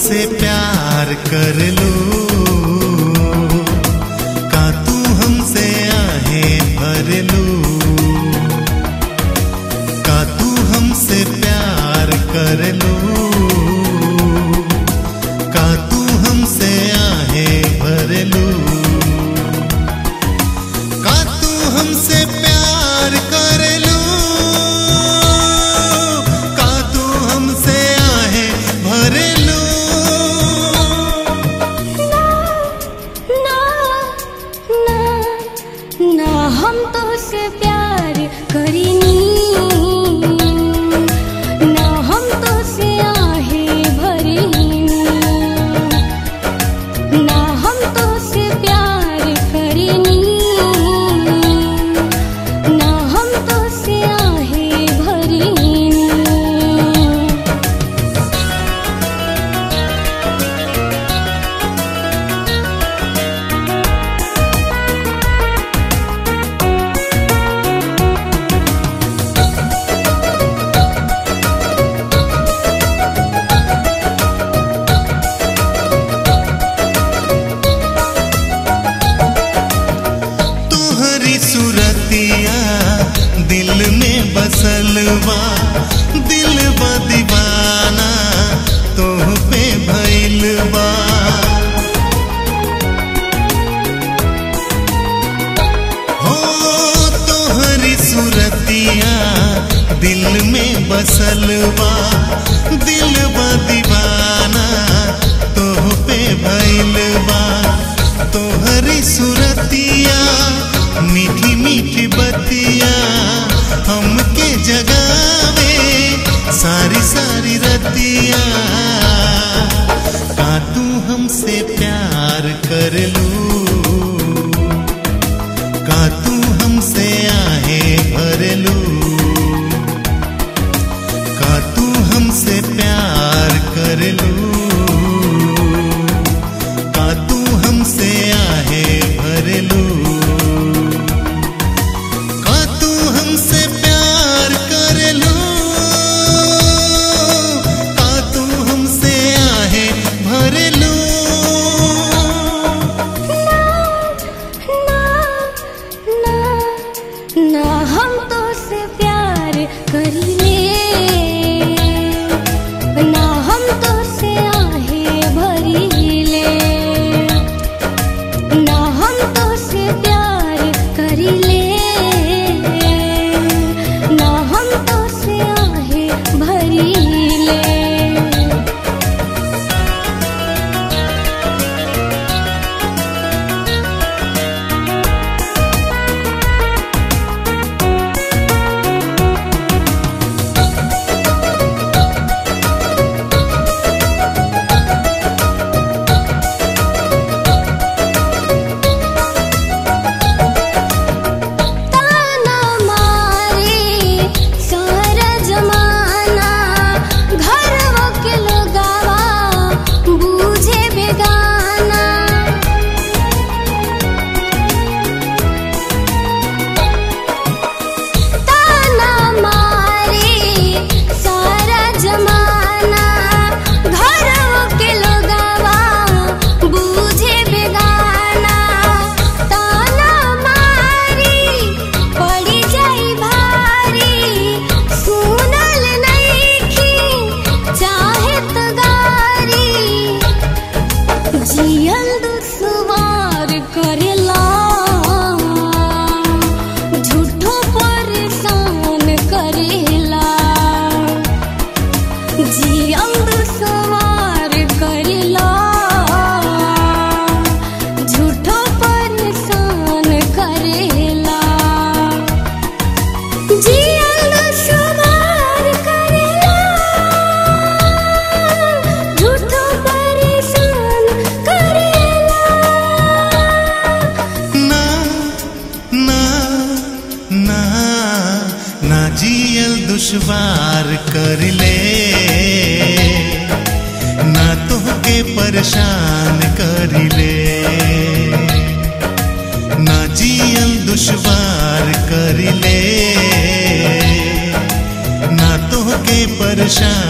हमसे प्यार कर लो, का तू हमसे आहें भर लो, का तू हमसे प्यार कर लो, का तू हमसे आहें भर लो, का तू हमसे प्यार कर लो, का तू हमसे आहें भर लो। ना हम तो से प्यार करीनी, ना हम तो से आहें भरीनी, ना हम तो से प्यार करीनी, ना हम तो से आहें भरीनी। सूरतिया दिल में बसलवा, दिल बा दीवाना तोह पे भइलबा, हो तोहरी सूरतिया दिल में बसलवा, दिल बा दीवाना तोह पे भइलबा, तोहरी सूरतिया मीठी मीठी बतिया हमके जगावे सारी सारी रतिया, का तू हमसे प्यार कर लो, का तू हमसे आहें भर लो, का तू हमसे प्यार कर लो, का तू हमसे आहें भर लो, हमसे प्यार कर लो, का तू हमसे आहें भर लो। ना हम तो से प्यार करीले, ना हम तो से आहें भरीले, ना हम तो से प्यार करीले, ना हम तो से आहें भरीले। जियल दुश्वार करेला, झूठो परेशान करेला, जियल दुश्वार करेला, झूठो परेशान करेला, जियल दुश्वार करेला, झूठो परेशान करेला। ना जियल दुश्वार कर ले, ना तोहके परेशान कर ले, ना जियल दुश्वार कर ले, ना तोहके परेशान